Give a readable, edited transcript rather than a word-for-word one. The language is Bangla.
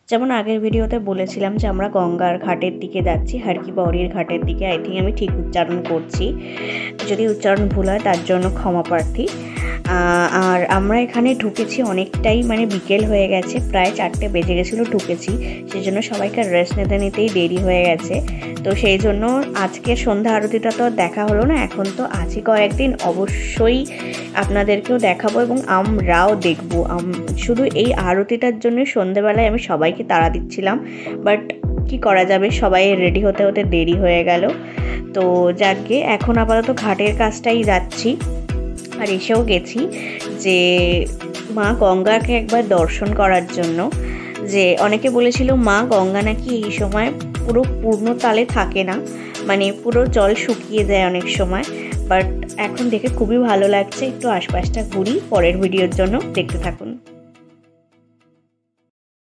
যেমন আগের ভিডিওতে বলেছিলাম যে আমরা গঙ্গার ঘাটের দিকে যাচ্ছি, হারকি বাউরির ঘাটের দিকে। আই থিঙ্ক আমি ঠিক উচ্চারণ করছি, যদি উচ্চারণ ভুল হয় তার জন্য ক্ষমা প্রার্থী। আর আমরা এখানে ঢুকেছি অনেকটাই, মানে বিকেল হয়ে গেছে, প্রায় 4টে বেজে গেছিলো ঢুকেছি, সেই জন্য সবাইকে রেস্ট নিতেই দেরি হয়ে গেছে। তো সেই জন্য আজকে সন্ধ্যা আরতিটা তো দেখা হলো না, এখন তো আছি কয়েকদিন, অবশ্যই আপনাদেরকেও দেখাবো এবং আমরাও দেখব। শুধু এই আরতিটার জন্য সন্ধ্যেবেলায় আমি সবাইকে তাড়া দিচ্ছিলাম, বাট কি করা যাবে, সবাই রেডি হতে হতে দেরি হয়ে গেল। তো যাকে এখন আপাতত ঘাটের কাজটাই যাচ্ছি। আর এসেও গেছি যে মা গঙ্গাকে একবার দর্শন করার জন্য। যে অনেকে বলেছিল মা গঙ্গা নাকি এই সময় পুরো পূর্ণ তালে থাকে না, মানে পুরো জল শুকিয়ে যায় অনেক সময়, বাট এখন দেখে খুবই ভালো লাগছে। একটু আশপাশটা ঘুরি, পরের ভিডিওর জন্য দেখতে থাকুন।